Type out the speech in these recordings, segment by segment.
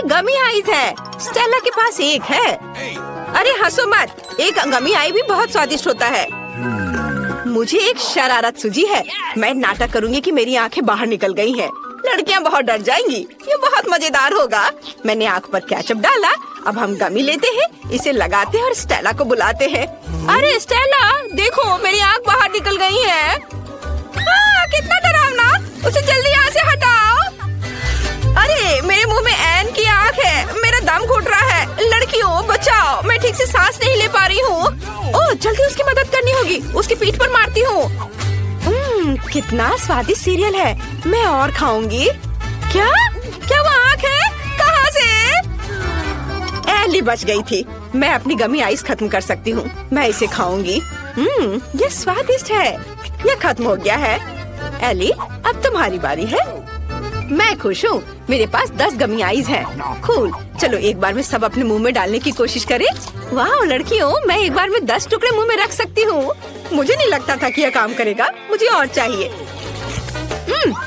गमी ice है। Stella के पास एक है। अरे हंसो मत, एक गमी आई भी बहुत स्वादिष्ट होता है। मुझे एक शरारत सूझी है। मैं नाटक करूंगी कि मेरी आंखें बाहर निकल गई हैं। लड़कियां बहुत डर जाएंगी। ये बहुत मजेदार होगा। मैंने आंख पर केचप डाला। अब हम गमी लेते हैं, इसे लगाते हैं और स्टेला को बुलाते हैं। अरे स्टेला, देखो मेरी आंख बाहर निकल गई है। कितना डरावना, उसे जल्दी यहाँ से हटाओ। अरे मेरे मुंह में एन की आंख है। मेरा दम घुट रहा है। लड़कियों बचाओ, मैं ठीक से सांस नहीं ले पा रही हूँ। ओह जल्दी उसकी मदद करनी होगी। उसकी पीठ पर मारती हूँ। कितना स्वादिष्ट सीरियल है। मैं और खाऊंगी। क्या क्या वो आंख है? कहाँ से? एली बच गई थी। मैं अपनी गमी आइस खत्म कर सकती हूँ। मैं इसे खाऊंगी। ये स्वादिष्ट है। ये खत्म हो गया है। एली, अब तुम्हारी बारी है। मैं खुश हूँ। मेरे पास 10 गमी आइस हैं। कूल। चलो एक बार में सब अपने मुंह में डालने की कोशिश करें। वाह लड़कियों, मैं एक बार में 10 टुकड़े मुंह में रख सकती हूँ। मुझे नहीं लगता था कि यह काम करेगा। मुझे और चाहिए।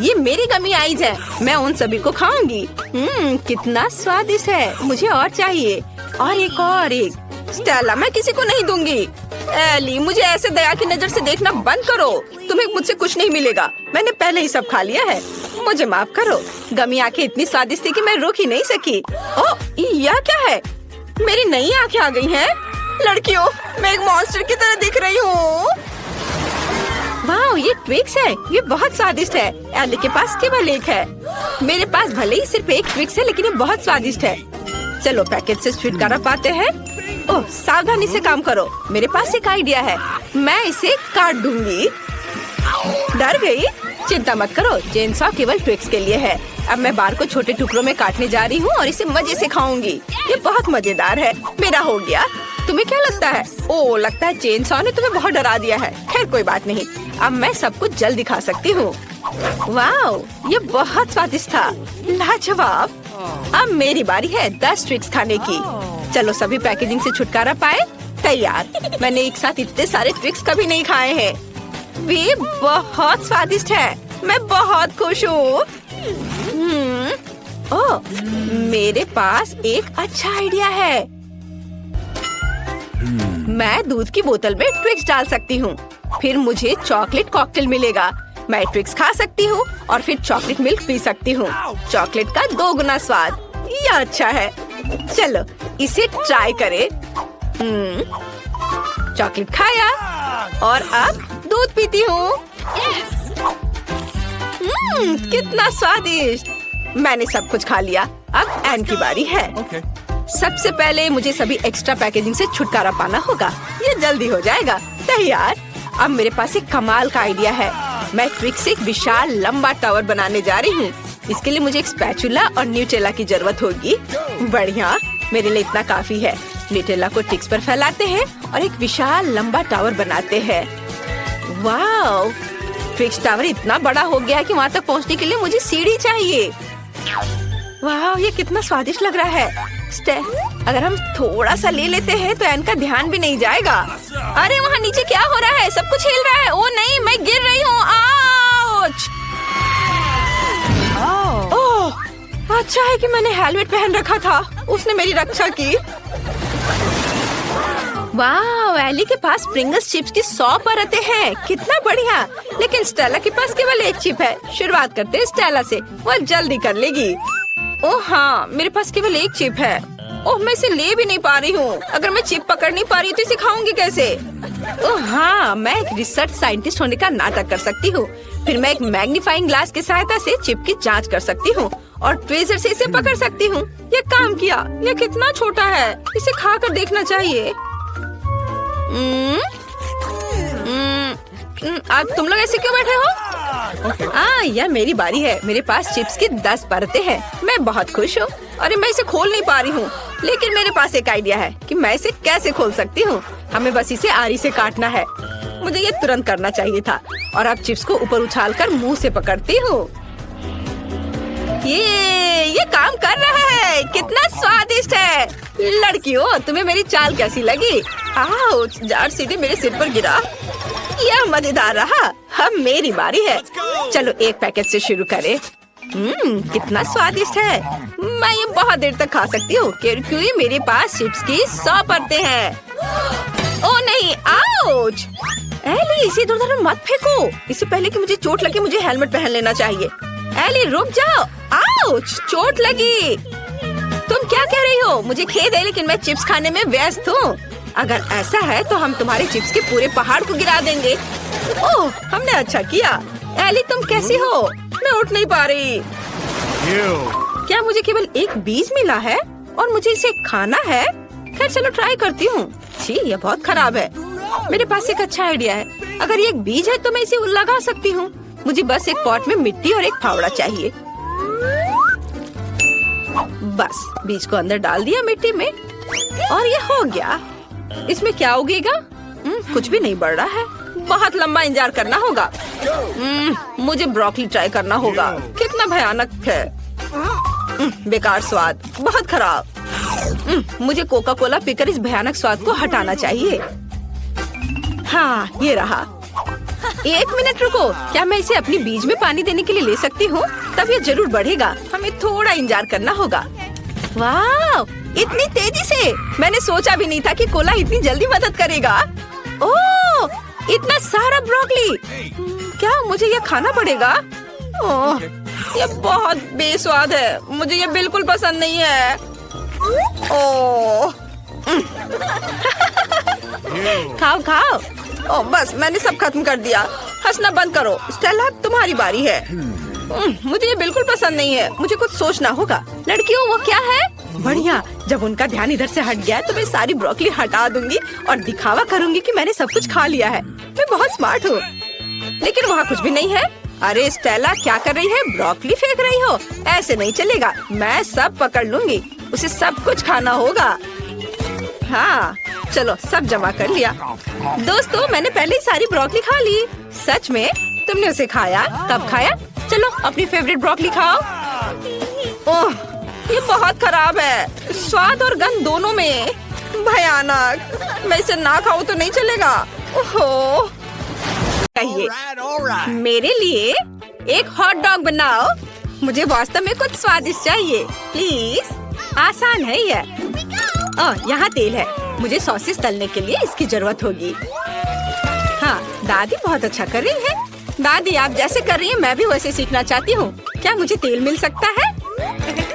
ये मेरी गमी आइस है। मैं उन सभी को खाऊंगी। कितना स्वादिष्ट है। मुझे और चाहिए। और एक। स्टेला, मैं किसी को नहीं दूंगी। एली, मुझे ऐसे दया की नजर से देखना बंद करो। तुम्हें मुझसे कुछ नहीं मिलेगा। मैंने पहले ही सब खा लिया है। मुझे माफ करो। गमी आंखें इतनी स्वादिष्ट थी कि मैं रुक ही नहीं सकी। ओह, यह क्या है? मेरी नई आंखें आ गई हैं। लड़कियों, मैं एक मॉन्स्टर की तरह दिख रही हूँ। वाह, ये ट्विक्स है। ये बहुत स्वादिष्ट है। एली के पास केवल एक है। मेरे पास भले ही सिर्फ एक ट्विक्स है, लेकिन ये बहुत स्वादिष्ट है। चलो पैकेट से छुटकारा पाते हैं। ओह, सावधानी से काम करो। मेरे पास एक आइडिया है। मैं इसे काट दूंगी। डर गई? चिंता मत करो, चेनसॉ केवल ट्विक्स के लिए है। अब मैं बार को छोटे टुकड़ों में काटने जा रही हूँ और इसे मजे से खाऊंगी। ये बहुत मजेदार है। मेरा हो गया। तुम्हें क्या लगता है? ओह, लगता है चेनसॉ ने तुम्हें बहुत डरा दिया है। खैर कोई बात नहीं। अब मैं सब कुछ जल्दी खा सकती हूँ। वाह, ये बहुत स्वादिष्ट था। लाजवाब। अब मेरी बारी है 10 ट्विक्स खाने की। चलो सभी पैकेजिंग से छुटकारा पाए। तैयार। मैंने एक साथ इतने सारे ट्विक्स कभी नहीं खाए हैं। वे बहुत स्वादिष्ट है। मैं बहुत खुश हूँ। ओह, मेरे पास एक अच्छा आइडिया है। मैं दूध की बोतल में ट्विक्स डाल सकती हूँ। फिर मुझे चॉकलेट कॉकटेल मिलेगा। मैं ट्विक्स खा सकती हूँ और फिर चॉकलेट मिल्क पी सकती हूँ। चॉकलेट का 2 गुना स्वाद। यह अच्छा है। चलो इसे ट्राई करें। चॉकलेट खाया और अब दूध पीती हूँ। कितना स्वादिष्ट। मैंने सब कुछ खा लिया। अब एन की बारी है। सबसे पहले मुझे सभी एक्स्ट्रा पैकेजिंग से छुटकारा पाना होगा। ये जल्दी हो जाएगा। तैयार। अब मेरे पास एक कमाल का आइडिया है। मैं ट्विक्स से एक विशाल लंबा टावर बनाने जा रही हूँ। इसके लिए मुझे एक स्पैचुला और न्यूटेला की जरूरत होगी। बढ़िया, मेरे लिए इतना काफी है। न्यूटेला को ट्विक्स पर फैलाते हैं और एक विशाल लंबा टावर बनाते हैं। वाह, ट्विक्स टावर इतना बड़ा हो गया है कि वहाँ तक पहुँचने के लिए मुझे सीढ़ी चाहिए। वाह, ये कितना स्वादिष्ट लग रहा है। अगर हम थोड़ा सा ले लेते हैं तो इनका ध्यान भी नहीं जाएगा। अरे वहाँ नीचे क्या हो रहा है? सब कुछ हिल रहा है। ओ नहीं, मैं गिर रही हूँ। आउच! ओह, अच्छा है कि मैंने हेलमेट पहन रखा था। उसने मेरी रक्षा की। वाह, एली के पास प्रिंगल्स चिप्स की 100 परतें हैं। कितना बढ़िया। लेकिन स्टेला के पास केवल एक चिप है। शुरुआत करते हैं स्टेला से। वह जल्दी कर लेगी। ओह हाँ, मेरे पास केवल एक चिप है। ओह, मैं इसे ले भी नहीं पा रही हूँ। अगर मैं चिप पकड़ नहीं पा रही तो इसे खाऊंगी कैसे? ओह हाँ, मैं एक रिसर्च साइंटिस्ट होने का नाटक कर सकती हूँ। फिर मैं एक मैग्नीफाइंग ग्लास की सहायता से चिप की जांच कर सकती हूँ और ट्वीजर से इसे पकड़ सकती हूँ। ये काम किया। ये कितना छोटा है। इसे खा कर देखना चाहिए। अब तुम लोग ऐसे क्यों बैठे हो? यह मेरी बारी है। मेरे पास चिप्स की 10 परतें हैं। मैं बहुत खुश हूँ। अरे मैं इसे खोल नहीं पा रही हूँ, लेकिन मेरे पास एक आइडिया है कि मैं इसे कैसे खोल सकती हूँ। हमें बस इसे आरी से काटना है। मुझे ये तुरंत करना चाहिए था। और अब चिप्स को ऊपर उछालकर मुंह से पकड़ती हूँ। ये काम कर रहा है। कितना स्वादिष्ट है। लड़कियों, तुम्हें मेरी चाल कैसी लगी? आउच! जार सीधे मेरे सिर पर गिरा। यह मजेदार रहा। अब मेरी बारी है। चलो एक पैकेट से शुरू करें। कितना स्वादिष्ट है। मैं ये बहुत देर तक खा सकती हूँ क्योंकि मेरे पास चिप्स की 100 परतें हैं। ओह नहीं, आउच! एली, इसे इधर-उधर मत फेंको। इससे पहले कि मुझे चोट लगे मुझे हेलमेट पहन लेना चाहिए। एली रुक जाओ। आउच! चोट लगी। तुम क्या कह रही हो? मुझे खेद है लेकिन मैं चिप्स खाने में व्यस्त हूँ। अगर ऐसा है तो हम तुम्हारे चिप्स के पूरे पहाड़ को गिरा देंगे। ओह, हमने अच्छा किया। एली तुम कैसी हो? मैं उठ नहीं पा रही। क्या मुझे केवल एक बीज मिला है और मुझे इसे खाना है? खैर चलो ट्राई करती हूँ। छी, ये बहुत खराब है। मेरे पास एक अच्छा आइडिया है। अगर ये एक बीज है तो मैं इसे लगा सकती हूँ। मुझे बस एक पॉट में मिट्टी और एक फावड़ा चाहिए। बस बीज को अंदर डाल दिया मिट्टी में और ये हो गया। इसमें क्या उगेगा? कुछ भी नहीं बढ़ रहा है। बहुत लंबा इंतजार करना होगा। मुझे ब्रोकली ट्राई करना होगा। कितना भयानक है। बेकार स्वाद, बहुत खराब। मुझे कोका कोला पीकर इस भयानक स्वाद को हटाना चाहिए। हाँ, ये रहा। 1 मिनट रुको, क्या मैं इसे अपनी बीज में पानी देने के लिए ले सकती हूँ? तब ये जरूर बढ़ेगा। हमें थोड़ा इंतजार करना होगा। वाह, इतनी तेजी से! मैंने सोचा भी नहीं था कि कोला इतनी जल्दी मदद करेगा। ओह, इतना सारा ब्रोकली! क्या मुझे ये खाना पड़ेगा? ओह, ये बहुत बेस्वाद है। मुझे ये बिल्कुल पसंद नहीं है। ओह, खाओ खाओ। ओह, बस मैंने सब खत्म कर दिया। हंसना बंद करो। स्टेला, तुम्हारी बारी है। मुझे ये बिल्कुल पसंद नहीं है। मुझे कुछ सोचना होगा। लड़कियों, वो क्या है? बढ़िया, जब उनका ध्यान इधर से हट गया तो मैं सारी ब्रोकली हटा दूंगी और दिखावा करूंगी कि मैंने सब कुछ खा लिया है। मैं बहुत स्मार्ट हूँ। लेकिन वहाँ कुछ भी नहीं है। अरे स्टेला, क्या कर रही है? ब्रोकली फेंक रही हो? ऐसे नहीं चलेगा। मैं सब पकड़ लूंगी। उसे सब कुछ खाना होगा। हाँ, चलो सब जमा कर लिया। दोस्तों, मैंने पहले ही सारी ब्रोकली खा ली। सच में? तुमने उसे खाया? कब खाया? चलो अपनी फेवरेट ब्रोकली खाओ। ओह, ये बहुत खराब है। स्वाद और गंध दोनों में। भयानक। मैं इसे ना खाऊं तो नहीं चलेगा। ओहो, चाहिए मेरे लिए एक हॉट डॉग बनाओ। मुझे वास्तव में कुछ स्वादिष्ट चाहिए प्लीज। आसान है ये। ओह, यहाँ तेल है। मुझे सॉसेस तलने के लिए इसकी जरूरत होगी। हाँ, दादी बहुत अच्छा कर रही है। दादी, आप जैसे कर रही हैं मैं भी वैसे सीखना चाहती हूँ। क्या मुझे तेल मिल सकता है?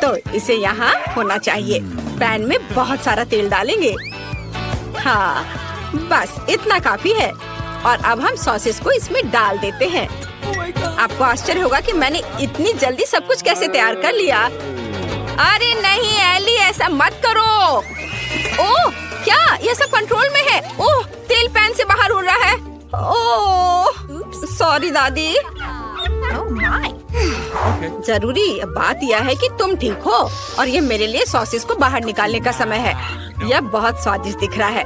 तो इसे यहाँ होना चाहिए। पैन में बहुत सारा तेल डालेंगे। हाँ, बस इतना काफी है। और अब हम सॉसेस को इसमें डाल देते हैं। आपको आश्चर्य होगा कि मैंने इतनी जल्दी सब कुछ कैसे तैयार कर लिया। अरे नहीं एली, ऐसा मत करो। ओह, क्या ये सब कंट्रोल में है? ओह, तेल पैन से बाहर उड़ रहा है। ओह, सॉरी दादी। जरूरी बात यह है कि तुम ठीक हो और ये मेरे लिए सॉसेस को बाहर निकालने का समय है। यह बहुत स्वादिष्ट दिख रहा है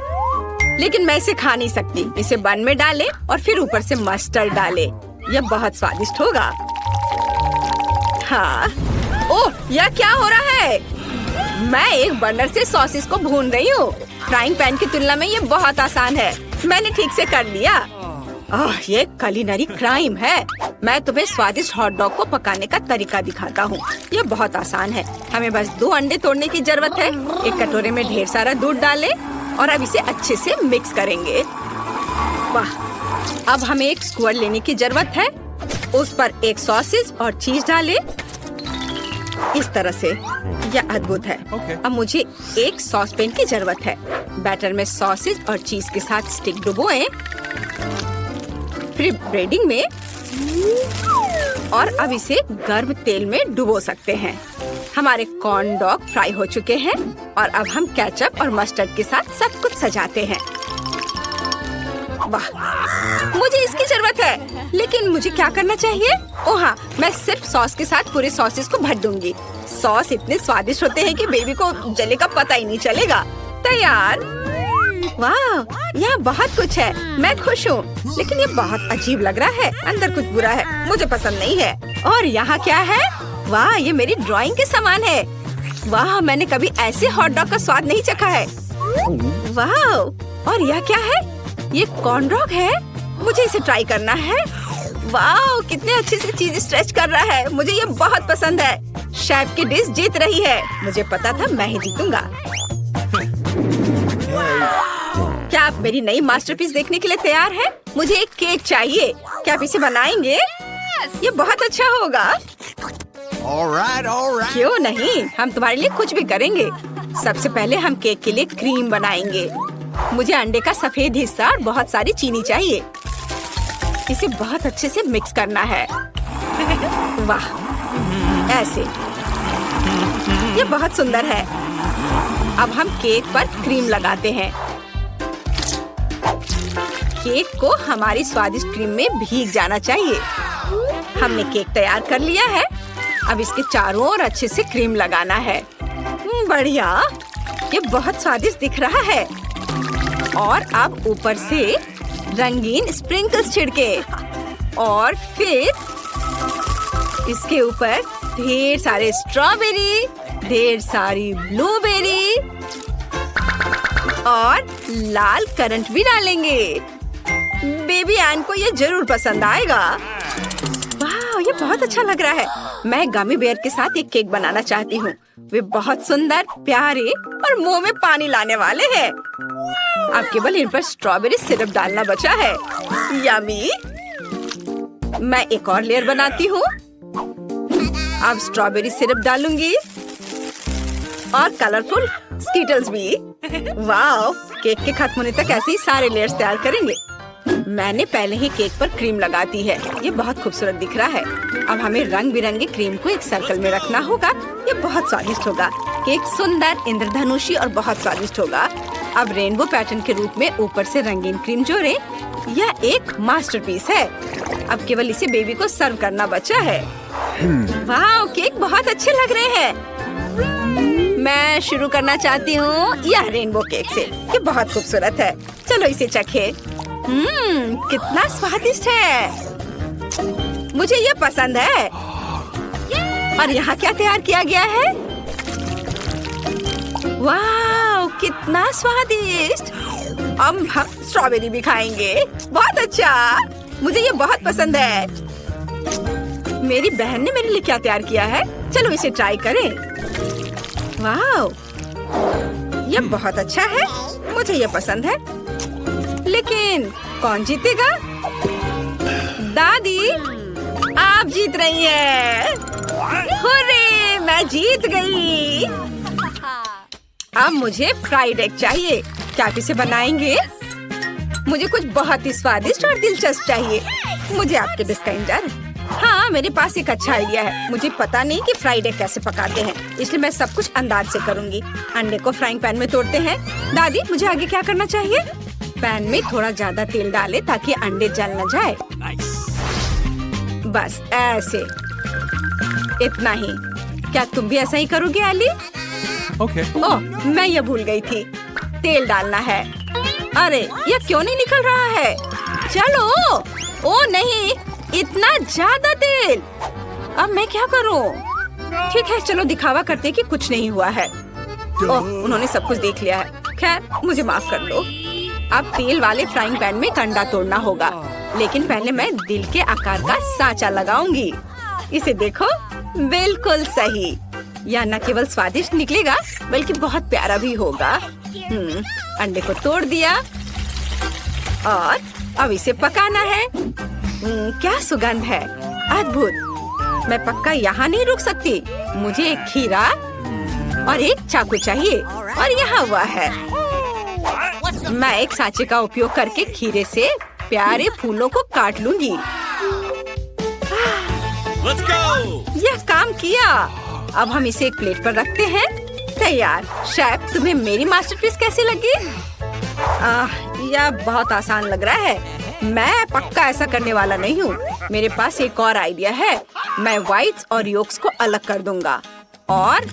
लेकिन मैं इसे खा नहीं सकती। इसे बन में डालें और फिर ऊपर से मस्टर्ड डालें। यह बहुत स्वादिष्ट होगा। हाँ, ओह, यह क्या हो रहा है? मैं एक बर्नर से सॉसेस को भून रही हूँ। फ्राइंग पैन की तुलना में ये बहुत आसान है। मैंने ठीक से कर लिया। ओह, ये कुलिनरी क्राइम है। मैं तुम्हें स्वादिष्ट हॉट डॉग को पकाने का तरीका दिखाता हूँ। ये बहुत आसान है। हमें बस 2 अंडे तोड़ने की जरूरत है। एक कटोरे में ढेर सारा दूध डालें और अब इसे अच्छे से मिक्स करेंगे। वाह, अब हमें एक स्क्वायर लेने की जरूरत है। उस पर एक सॉसेज और चीज डालें। इस तरह से। यह अद्भुत है। अब मुझे एक सॉस पैन की जरूरत है। बैटर में सॉसेज और चीज के साथ स्टिक डुबोएं, फिर ब्रेडिंग में और अब इसे गर्म तेल में डुबो सकते हैं। हमारे कॉर्न डॉग फ्राई हो चुके हैं और अब हम केचप और मस्टर्ड के साथ सब कुछ सजाते हैं। वाह, मुझे इसकी जरूरत है। लेकिन मुझे क्या करना चाहिए? ओह हाँ, मैं सिर्फ सॉस के साथ पूरे सॉसेस को भर दूंगी। सॉस इतने स्वादिष्ट होते हैं कि बेबी को जले का पता ही नहीं चलेगा। तैयार। वाह, यहाँ बहुत कुछ है। मैं खुश हूँ लेकिन ये बहुत अजीब लग रहा है। अंदर कुछ बुरा है, मुझे पसंद नहीं है। और यहाँ क्या है? वाह, ये मेरी ड्राइंग के समान है। वाह, मैंने कभी ऐसे हॉट डॉग का स्वाद नहीं चखा है। वाह, और यह क्या है? ये कॉर्न डॉग है। मुझे इसे ट्राई करना है। वाह, कितने अच्छे से चीज स्ट्रेच कर रहा है। मुझे ये बहुत पसंद है। शेफ की डिश जीत रही है। मुझे पता था मैं ही जीतूंगा। क्या आप मेरी नई मास्टरपीस देखने के लिए तैयार हैं? मुझे एक केक चाहिए। क्या आप इसे बनाएंगे? ये बहुत अच्छा होगा। क्यों नहीं, हम तुम्हारे लिए कुछ भी करेंगे। सबसे पहले हम केक के लिए क्रीम बनाएंगे। मुझे अंडे का सफेद हिस्सा और बहुत सारी चीनी चाहिए। इसे बहुत अच्छे से मिक्स करना है। वाह, ऐसे। ये बहुत सुंदर है। अब हम केक पर क्रीम लगाते हैं। केक को हमारी स्वादिष्ट क्रीम में भीग जाना चाहिए। हमने केक तैयार कर लिया है। अब इसके चारों ओर अच्छे से क्रीम लगाना है। बढ़िया, ये बहुत स्वादिष्ट दिख रहा है। और अब ऊपर से रंगीन स्प्रिंकल्स छिड़के और फिर इसके ऊपर ढेर सारे स्ट्रॉबेरी, ढेर सारी ब्लूबेरी और लाल करंट भी डालेंगे। बेबी एन को ये जरूर पसंद आएगा। वाह, ये बहुत अच्छा लग रहा है। मैं गमी बेयर के साथ एक केक बनाना चाहती हूँ। वे बहुत सुंदर, प्यारे और मुंह में पानी लाने वाले हैं। अब केवल इन पर स्ट्रॉबेरी सिरप डालना बचा है। यम्मी। मैं एक और लेयर बनाती हूँ। अब स्ट्रॉबेरी सिरप डालूंगी और कलरफुल स्कीटल्स भी। वाह, केक के खत्म होने तक ऐसे ही सारे लेयर्स तैयार करेंगे। मैंने पहले ही केक पर क्रीम लगा दी है। ये बहुत खूबसूरत दिख रहा है। अब हमें रंग बिरंगे क्रीम को एक सर्कल में रखना होगा। ये बहुत स्वादिष्ट होगा। केक सुंदर, इंद्रधनुषी और बहुत स्वादिष्ट होगा। अब रेनबो पैटर्न के रूप में ऊपर से रंगीन क्रीम जोड़े। यह एक मास्टरपीस है। अब केवल इसे बेबी को सर्व करना बचा है। वाह, केक बहुत अच्छे लग रहे हैं। मैं शुरू करना चाहती हूँ यह रेनबो केक से। ये बहुत खूबसूरत है। चलो इसे चखे। कितना स्वादिष्ट है। मुझे ये पसंद है। और यहाँ क्या तैयार किया गया है? वाह, कितना स्वादिष्ट। अब हम स्ट्रॉबेरी भी खाएंगे। बहुत अच्छा, मुझे ये बहुत पसंद है। मेरी बहन ने मेरे लिए क्या तैयार किया है? चलो इसे ट्राई करें। वाह, ये बहुत अच्छा है। मुझे ये पसंद है। लेकिन कौन जीतेगा? दादी, आप जीत रही हैं। हुर्रे, मैं जीत गई। अब मुझे फ्राइड एग चाहिए। क्या आप इसे बनाएंगे? मुझे कुछ बहुत ही स्वादिष्ट और दिलचस्प चाहिए। मुझे आपके डिश का इंतजार। हाँ, मेरे पास एक अच्छा आइडिया है। मुझे पता नहीं कि फ्राइड एग कैसे पकाते हैं, इसलिए मैं सब कुछ अंदाज से करूंगी। अंडे को फ्राइंग पैन में तोड़ते हैं। दादी, मुझे आगे क्या करना चाहिए? पैन में थोड़ा ज्यादा तेल डालें ताकि अंडे जल न जाए। बस ऐसे, इतना ही। क्या तुम भी ऐसा ही करोगे एली? ओह, मैं ये भूल गई थी। तेल डालना है। अरे, ये क्यों नहीं निकल रहा है? चलो। ओ नहीं, इतना ज्यादा तेल। अब मैं क्या करूं? ठीक है, चलो दिखावा करते कि कुछ नहीं हुआ है। ओह, उन्होंने सब कुछ देख लिया है। खैर, मुझे माफ कर दो। अब तेल वाले फ्राइंग पैन में अंडा तोड़ना होगा। लेकिन पहले मैं दिल के आकार का सांचा लगाऊंगी। इसे देखो, बिल्कुल सही। यह न केवल स्वादिष्ट निकलेगा बल्कि बहुत प्यारा भी होगा। अंडे को तोड़ दिया और अब इसे पकाना है। क्या सुगंध है, अद्भुत। मैं पक्का यहाँ नहीं रुक सकती। मुझे एक खीरा और एक चाकू चाहिए और यहाँ हुआ है। मैं एक सांचे का उपयोग करके खीरे से प्यारे फूलों को काट लूंगी। Let's go! यह काम किया। अब हम इसे एक प्लेट पर रखते हैं। तैयार। शेफ, तुम्हें मेरी मास्टरपीस कैसी लगी? यह बहुत आसान लग रहा है। मैं पक्का ऐसा करने वाला नहीं हूँ। मेरे पास एक और आइडिया है। मैं व्हाइट्स और योक्स को अलग कर दूंगा और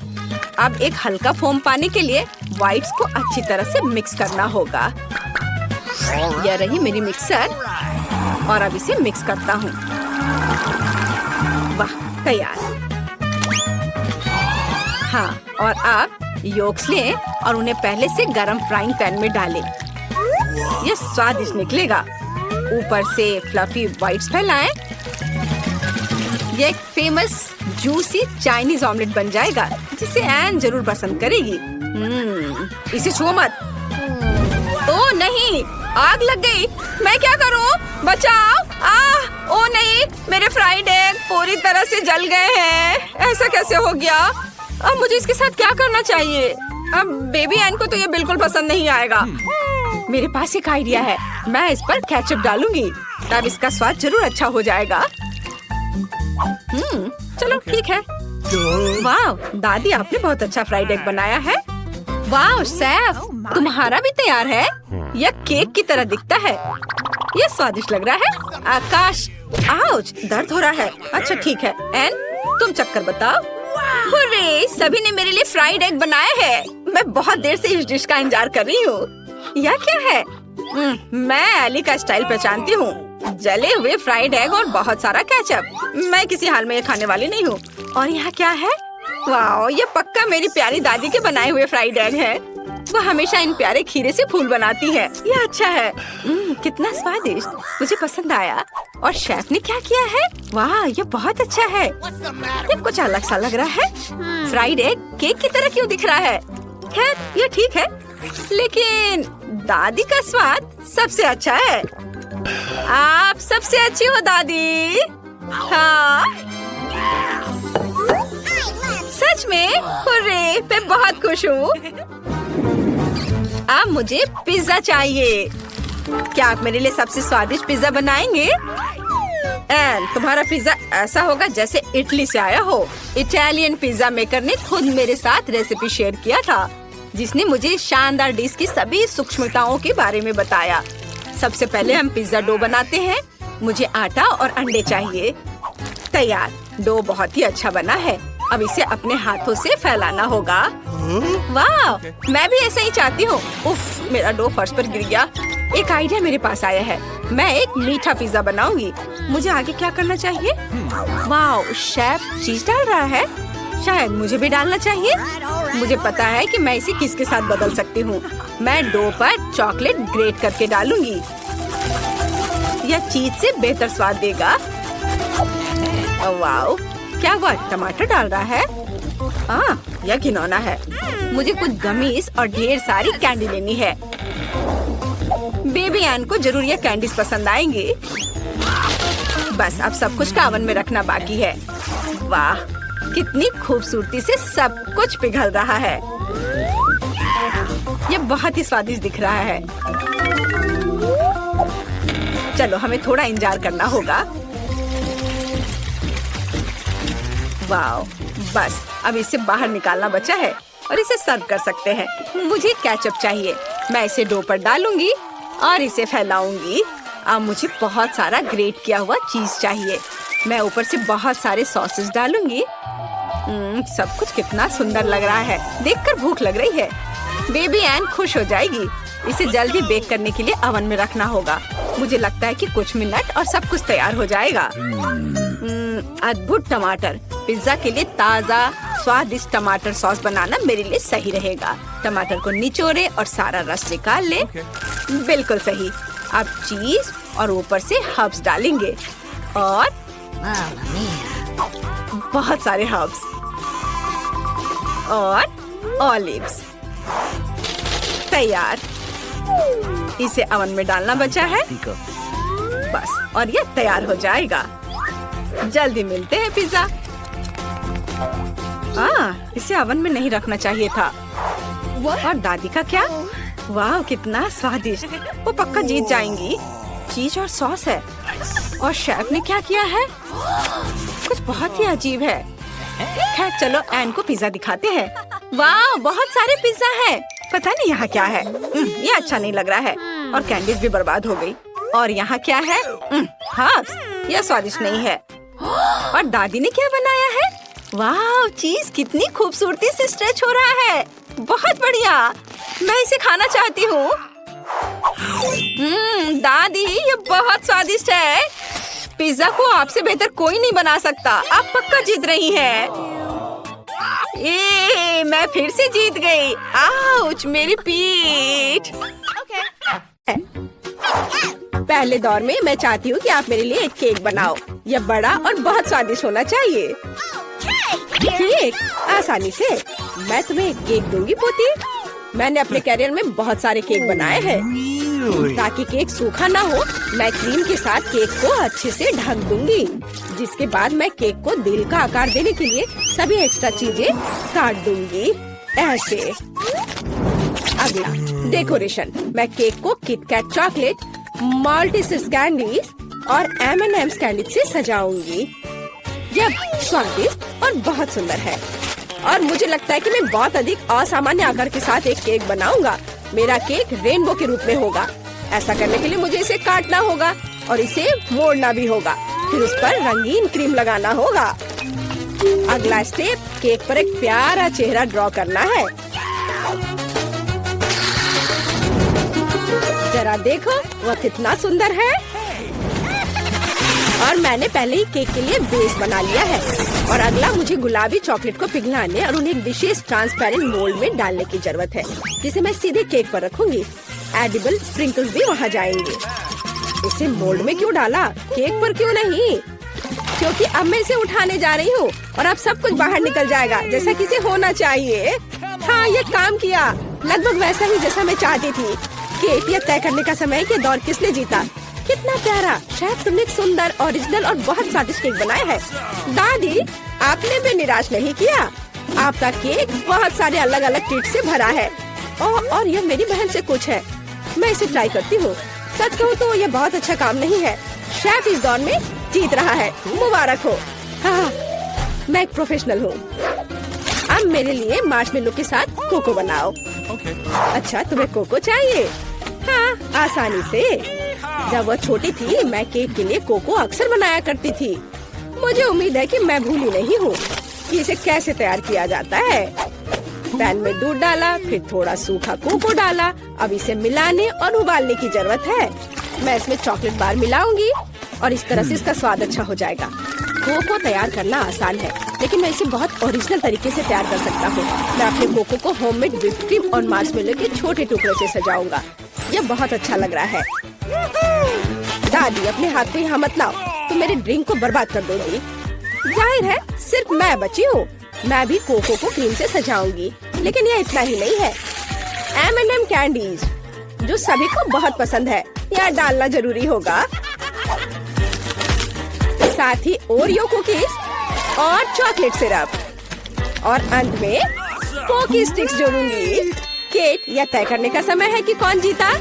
अब एक हल्का फोम पाने के लिए व्हाइट्स को अच्छी तरह से मिक्स करना होगा। यह रही मेरी मिक्सर और अब इसे मिक्स करता हूँ। वाह, तैयार। हाँ, और अब योक्स लें और उन्हें पहले से गरम फ्राइंग पैन में डालें। यह स्वादिष्ट निकलेगा। ऊपर से फ्लफी व्हाइट्स फैलाएं ये एक फेमस जूसी चाइनीज ऑमलेट बन जाएगा जिसे एन जरूर पसंद करेगी। इसे छुओ मत। ओ नहीं, आग लग गई। मैं क्या करूं? बचाओ! ओ नहीं, मेरे फ्राइड एग पूरी तरह से जल गए हैं। ऐसा कैसे हो गया? अब मुझे इसके साथ क्या करना चाहिए? अब बेबी एन को तो ये बिल्कुल पसंद नहीं आएगा। मेरे पास एक आइडिया है। मैं इस पर केचप डालूंगी, तब इसका स्वाद जरूर अच्छा हो जाएगा। चलो ठीक है। वाह दादी, आपने बहुत अच्छा फ्राइड एग बनाया है। वाह शेफ, तुम्हारा भी तैयार है। यह केक की तरह दिखता है। यह स्वादिष्ट लग रहा है। आकाश, आउच, दर्द हो रहा है। अच्छा ठीक है। एन, तुम चक्कर बताओ। हुर्रे, सभी ने मेरे लिए फ्राइड एग बनाया है। मैं बहुत देर से इस डिश का इंतजार कर रही हूँ। यह क्या है? मैं एली का स्टाइल पहचानती हूँ। जले हुए फ्राइड एग और बहुत सारा केचप। मैं किसी हाल में ये खाने वाली नहीं हूँ। और यहाँ क्या है? वाह, ये पक्का मेरी प्यारी दादी के बनाए हुए फ्राइड एग है। वो हमेशा इन प्यारे खीरे से फूल बनाती है। यह अच्छा है। कितना स्वादिष्ट, मुझे पसंद आया। और शेफ ने क्या किया है? वाह, ये बहुत अच्छा है। ये कुछ अलग सा लग रहा है। फ्राइड एग केक की तरह क्यों दिख रहा है? खैर, ये ठीक है, लेकिन दादी का स्वाद सबसे अच्छा है। आप सबसे अच्छी हो दादी। हाँ सच में? हुर्रे, मैं बहुत खुश हूँ। अब मुझे पिज्जा चाहिए। क्या आप मेरे लिए सबसे स्वादिष्ट पिज्जा बनाएंगे? एन, तुम्हारा पिज्जा ऐसा होगा जैसे इटली से आया हो। इटालियन पिज्जा मेकर ने खुद मेरे साथ रेसिपी शेयर किया था, जिसने मुझे शानदार डिश की सभी सूक्ष्मताओं के बारे में बताया। सबसे पहले हम पिज्जा डो बनाते हैं। मुझे आटा और अंडे चाहिए। तैयार, डो बहुत ही अच्छा बना है। अब इसे अपने हाथों से फैलाना होगा। वाह, मैं भी ऐसा ही चाहती हूँ। उफ, मेरा डो फर्श पर गिर गया। एक आइडिया मेरे पास आया है। मैं एक मीठा पिज्जा बनाऊंगी। मुझे आगे क्या करना चाहिए? वाह, शेफ चीज डाल रहा है। शायद मुझे भी डालना चाहिए। मुझे पता है कि मैं इसे किसके साथ बदल सकती हूँ। मैं डो पर चॉकलेट ग्रेट करके डालूंगी। यह चीज से बेहतर स्वाद देगा। वाह, क्या हुआ? टमाटर डाल रहा है। यह घिनौना है। मुझे कुछ गमीज और ढेर सारी कैंडी लेनी है। बेबी एन को जरूर ये कैंडीज पसंद आएंगी। बस अब सब कुछ का ओवन में रखना बाकी है। वाह, कितनी खूबसूरती से सब कुछ पिघल रहा है। ये बहुत ही स्वादिष्ट दिख रहा है। चलो, हमें थोड़ा इंतजार करना होगा। वाह, बस अब इसे बाहर निकालना बचा है और इसे सर्व कर सकते हैं। मुझे केचप चाहिए। मैं इसे डो पर डालूंगी और इसे फैलाऊंगी। अब मुझे बहुत सारा ग्रेट किया हुआ चीज चाहिए। मैं ऊपर से बहुत सारे सॉसेस डालूंगी। सब कुछ कितना सुंदर लग रहा है। देखकर भूख लग रही है। बेबी एन खुश हो जाएगी। इसे जल्दी बेक करने के लिए ओवन में रखना होगा। मुझे लगता है कि कुछ मिनट और सब कुछ तैयार हो जाएगा। अद्भुत टमाटर। पिज्जा के लिए ताज़ा स्वादिष्ट टमाटर सॉस बनाना मेरे लिए सही रहेगा। टमाटर को निचोड़े और सारा रस निकाल ले। बिल्कुल सही। अब चीज और ऊपर से हर्ब्स डालेंगे और बहुत सारे हर्ब्स और ऑलिव्स। तैयार। इसे ओवन में डालना बचा है। बस, और यह तैयार हो जाएगा। जल्दी मिलते हैं पिज्जा। इसे ओवन में नहीं रखना चाहिए था। और दादी का क्या? वाह, कितना स्वादिष्ट। वो पक्का जीत जाएंगी। चीज और सॉस है। और शेफ ने क्या किया है? कुछ बहुत ही अजीब है। खैर चलो, एन को पिज्जा दिखाते हैं। वाह, बहुत सारे पिज्जा हैं। पता नहीं यहाँ क्या है। ये अच्छा नहीं लग रहा है। और कैंडीज भी बर्बाद हो गई। और यहाँ क्या है? हर्ब्स। यह स्वादिष्ट नहीं है। और दादी ने क्या बनाया है? वाह, चीज कितनी खूबसूरती से स्ट्रेच हो रहा है। बहुत बढ़िया। मैं इसे खाना चाहती हूँ। दादी, ये बहुत स्वादिष्ट है। पिज्जा को आपसे बेहतर कोई नहीं बना सकता। आप पक्का जीत रही हैं। मैं फिर से जीत गई। आउच, मेरी पीठ। पहले दौर में मैं चाहती हूँ कि आप मेरे लिए एक केक बनाओ। यह बड़ा और बहुत स्वादिष्ट होना चाहिए। केक आसानी से। मैं तुम्हें एक केक दूंगी पोती। मैंने अपने कैरियर में बहुत सारे केक बनाए हैं। ताकि केक सूखा ना हो, मैं क्रीम के साथ केक को अच्छे से ढक दूंगी। जिसके बाद मैं केक को दिल का आकार देने के लिए सभी एक्स्ट्रा चीजें काट दूंगी ऐसे। अगला डेकोरेशन। मैं केक को किटकैट चॉकलेट, मल्टीसिस कैंडीज और M&M's कैंडी से सजाऊंगी। यह स्वादिष्ट और बहुत सुंदर है। और मुझे लगता है कि मैं बहुत अधिक असामान्य आकार के साथ एक केक बनाऊंगा। मेरा केक रेनबो के रूप में होगा। ऐसा करने के लिए मुझे इसे काटना होगा और इसे मोड़ना भी होगा। फिर उस पर रंगीन क्रीम लगाना होगा। अगला स्टेप, केक पर एक प्यारा चेहरा ड्रॉ करना है। जरा देखो वह कितना सुंदर है। और मैंने पहले ही केक के लिए बेस बना लिया है। और अगला मुझे गुलाबी चॉकलेट को पिघलाने और उन्हें एक विशेष ट्रांसपेरेंट मोल्ड में डालने की जरूरत है, जिसे मैं सीधे केक पर रखूंगी। एडिबल स्प्रिंकल्स भी वहाँ जाएंगे। इसे मोल्ड में क्यों डाला, केक पर क्यों नहीं? क्योंकि अब मैं इसे उठाने जा रही हूँ और अब सब कुछ बाहर निकल जाएगा जैसा कि इसे होना चाहिए। हाँ, ये काम किया, लगभग वैसा ही जैसा मैं चाहती थी। केक यह तय करने का समय है कि दौर किसने जीता। कितना प्यारा। शायद तुमने एक सुंदर, ओरिजिनल और बहुत स्वादिष्ट केक बनाया है। दादी, आपने भी निराश नहीं किया। आपका केक बहुत सारे अलग अलग ट्रीट से भरा है। और यह मेरी बहन से कुछ है। मैं इसे ट्राई करती हूँ। सच कहूँ तो यह बहुत अच्छा काम नहीं है। शेफ इस दौर में जीत रहा है। मुबारक हो। हाँ, मैं एक प्रोफेशनल हूँ। अब मेरे लिए मार्शमेलो के साथ कोको बनाओ। अच्छा, तुम्हें कोको चाहिए? हाँ, आसानी से। जब वह छोटी थी मैं केक के लिए कोको अक्सर बनाया करती थी। मुझे उम्मीद है कि मैं भूली नहीं हूँ कि इसे कैसे तैयार किया जाता है। पैन में दूध डाला, फिर थोड़ा सूखा कोको डाला। अब इसे मिलाने और उबालने की जरूरत है। मैं इसमें चॉकलेट बार मिलाऊंगी और इस तरह से इसका स्वाद अच्छा हो जाएगा। कोको तैयार करना आसान है, लेकिन मैं इसे बहुत ओरिजिनल तरीके से तैयार कर सकता हूँ। मैं अपने कोको को होममेड व्हिप्ड क्रीम और मार्शमेलो के छोटे टुकड़ों से सजाऊंगा। यह बहुत अच्छा लग रहा है। दादी, अपने हाथ को यहाँ मत लाओ, तुम मेरे ड्रिंक को बर्बाद कर दोगी। जाहिर है सिर्फ मैं बची हूँ। मैं भी कोको को क्रीम से सजाऊंगी, लेकिन यह इतना ही नहीं है। M&M कैंडीज, जो सभी को बहुत पसंद है, यह डालना जरूरी होगा। साथ ही ओरियो कुकीज और चॉकलेट सिरप। और अंत में पोकी स्टिक्स जोड़ूंगी। केट, यह तय करने का समय है कि कौन जीता।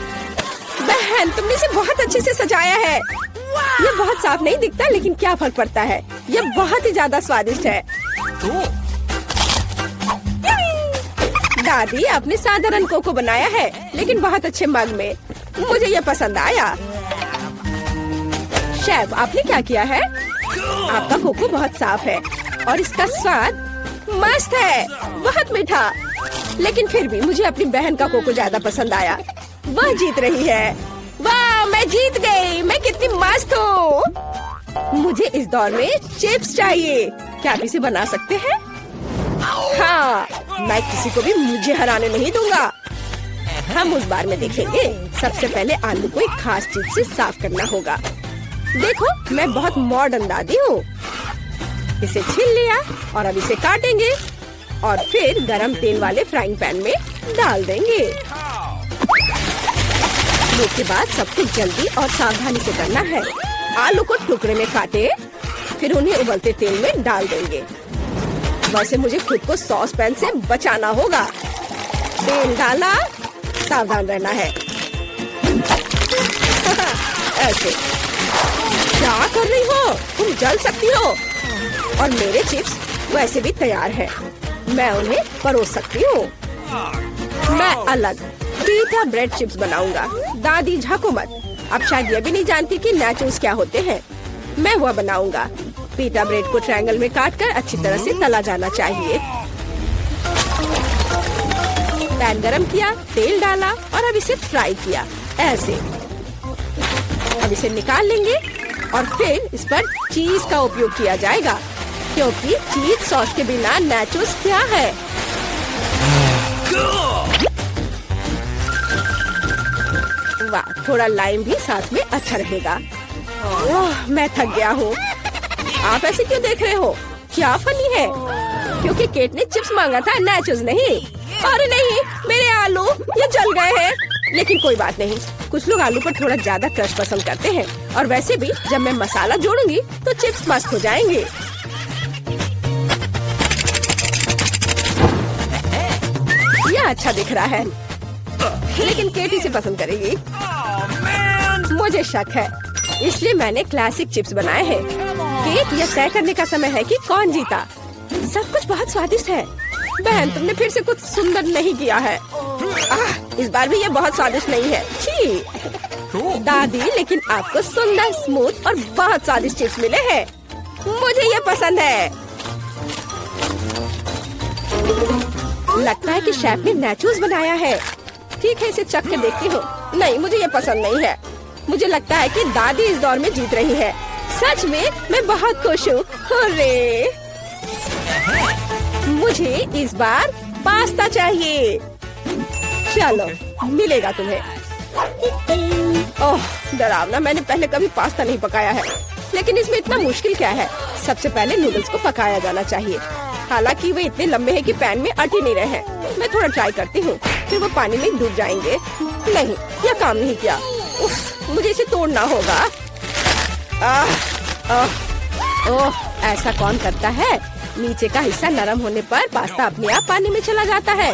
बहन, तुमने इसे बहुत अच्छे से सजाया है। यह बहुत साफ नहीं दिखता, लेकिन क्या फर्क पड़ता है। यह बहुत ही ज्यादा स्वादिष्ट है। दादी, आपने साधारण कोको बनाया है, लेकिन बहुत अच्छे मग में। मुझे यह पसंद आया। शेफ, आपने क्या किया है? आपका कोको बहुत साफ है और इसका स्वाद मस्त है, बहुत मीठा। लेकिन फिर भी मुझे अपनी बहन का कोको ज्यादा पसंद आया। वह जीत रही है। वाह, मैं जीत गई। मैं कितनी मस्त हूँ। मुझे इस दौर में चिप्स चाहिए। क्या आप इसे बना सकते हैं? हाँ, मैं किसी को भी मुझे हराने नहीं दूंगा। हम उस बार में देखेंगे। सबसे पहले आलू को एक खास चीज से साफ करना होगा। देखो, मैं बहुत मॉडर्न दादी हूँ। इसे छील लिया और अब इसे काटेंगे और फिर गरम तेल वाले फ्राइंग पैन में डाल देंगे। इसके बाद सब कुछ जल्दी और सावधानी से करना है। आलू को टुकड़े में काटे, फिर उन्हें उबलते तेल में डाल देंगे। वैसे मुझे खुद को सॉस पैन से बचाना होगा। तेल डाला, सावधान रहना है। ऐसे। क्या कर रही हो? तुम जल सकती हो। और मेरे चिप्स वैसे भी तैयार है। मैं उन्हें परोस सकती हूँ। मैं अलग पीटा ब्रेड चिप्स बनाऊंगा। दादी, झाको मत। अब शायद यह भी नहीं जानती कि नाचोस क्या होते हैं। मैं वह बनाऊंगा। पीटा ब्रेड को ट्रायंगल में काटकर अच्छी तरह से तला जाना चाहिए। पैन गरम किया, तेल डाला और अब इसे फ्राई किया ऐसे। अब इसे निकाल लेंगे और फिर इस पर चीज का उपयोग किया जाएगा, क्योंकि चीज सॉस के बिना नाचोस क्या है। वाह, थोड़ा लाइम भी साथ में अच्छा रहेगा। ओह, मैं थक गया हूँ। आप ऐसे क्यों देख रहे हो? क्या फनी है? क्योंकि केट ने चिप्स मांगा था, नाचोस नहीं। अरे नहीं, मेरे आलू ये जल गए हैं। लेकिन कोई बात नहीं, कुछ लोग आलू पर थोड़ा ज्यादा क्रश पसंद करते हैं। और वैसे भी जब मैं मसाला जोड़ूंगी तो चिप्स मस्त हो जाएंगे। यह अच्छा दिख रहा है, लेकिन केट इसे पसंद करेगी। मुझे शक है, इसलिए मैंने क्लासिक चिप्स बनाए हैं। केट, यह तय करने का समय है कि कौन जीता। सब कुछ बहुत स्वादिष्ट है। बहन, तुमने फिर से कुछ सुंदर नहीं किया है। इस बार भी ये बहुत स्वादिष्ट नहीं है। छी दादी, लेकिन आपको सुंदर, स्मूथ और बहुत स्वादिष्ट चिप्स मिले हैं। मुझे ये पसंद है। लगता है कि शेफ ने नाचोस बनाया है। ठीक है, इसे चख के देखती हूँ। नहीं, मुझे ये पसंद नहीं है। मुझे लगता है कि दादी इस दौर में जीत रही है। सच में मैं बहुत खुश हूँ। अरे मुझे इस बार पास्ता चाहिए। चलो, मिलेगा तुम्हें। ओह डरावना, मैंने पहले कभी पास्ता नहीं पकाया है। लेकिन इसमें इतना मुश्किल क्या है? सबसे पहले नूडल्स को पकाया जाना चाहिए। हालांकि वे इतने लंबे हैं कि पैन में अट ही नहीं रहे हैं। मैं थोड़ा ट्राई करती हूँ, फिर वो पानी में डूब जाएंगे। नहीं, यह काम नहीं किया। उफ, मुझे इसे तोड़ना होगा। ओह, ऐसा कौन करता है? नीचे का हिस्सा नरम होने पर पास्ता अपने आप पानी में चला जाता है।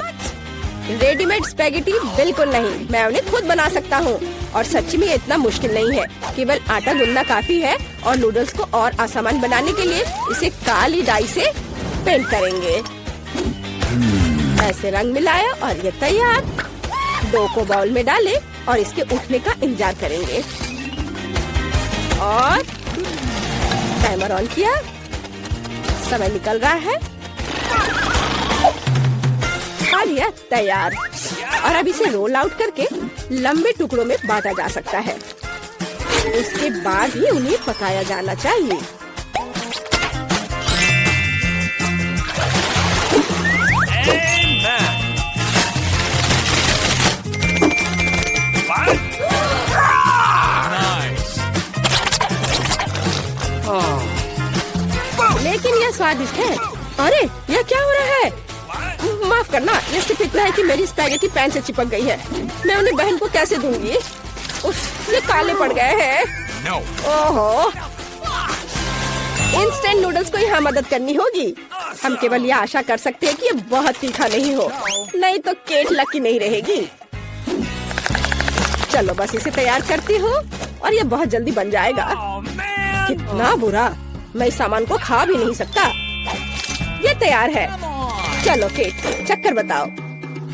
रेडीमेड स्पैगेटी बिल्कुल नहीं, मैं उन्हें खुद बना सकता हूँ। और सच्ची में इतना मुश्किल नहीं है। केवल आटा गूंदना काफी है। और नूडल्स को और आसान बनाने के लिए इसे काली डाई से पेंट करेंगे। ऐसे रंग मिलाया और ये तैयार। डो को बाउल में डालें और इसके उठने का इंतजार करेंगे। और टाइमर ऑन किया। समय निकल रहा है। लिया तैयार। और अब इसे रोल आउट करके लंबे टुकड़ों में बांटा जा सकता है। उसके बाद ही उन्हें पकाया जाना चाहिए। लेकिन यह स्वादिष्ट है। अरे यह क्या हो रहा है? माफ करना, ये सिर्फ इतना है कि मेरी स्पैगेटी पैन से चिपक गई है। मैं उन्हें बहन को कैसे दूंगी? उफ, ये काले पड़ गए हैं। ओहो, इंस्टेंट नूडल्स को यहाँ मदद करनी होगी। हम केवल ये आशा कर सकते हैं कि ये बहुत तीखा नहीं हो, नहीं तो केट लकी नहीं रहेगी। चलो बस इसे तैयार करती हूँ और ये बहुत जल्दी बन जाएगा। कितना बुरा, मैं इस सामान को खा भी नहीं सकता। ये तैयार है। चलो केट, चक्कर बताओ।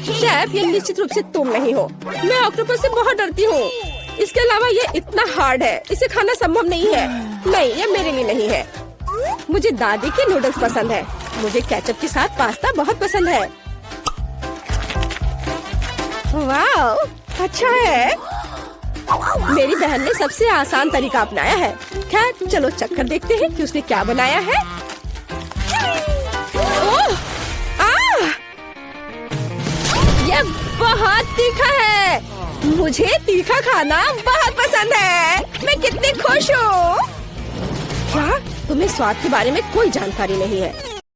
शेफ, ये निश्चित रूप से तुम नहीं हो। मैं ऑक्टोपस से बहुत डरती हूँ। इसके अलावा ये इतना हार्ड है, इसे खाना संभव नहीं है। नहीं, ये मेरे लिए नहीं है। मुझे दादी के नूडल्स पसंद है। मुझे केचप के साथ पास्ता बहुत पसंद है। वाह, अच्छा है। मेरी बहन ने सबसे आसान तरीका अपनाया है। खैर, चलो चक्कर देखते हैं कि उसने क्या बनाया है। ओह, यह बहुत तीखा है। मुझे तीखा खाना बहुत पसंद है। मैं कितनी खुश हूँ। क्या तुम्हें स्वाद के बारे में कोई जानकारी नहीं है?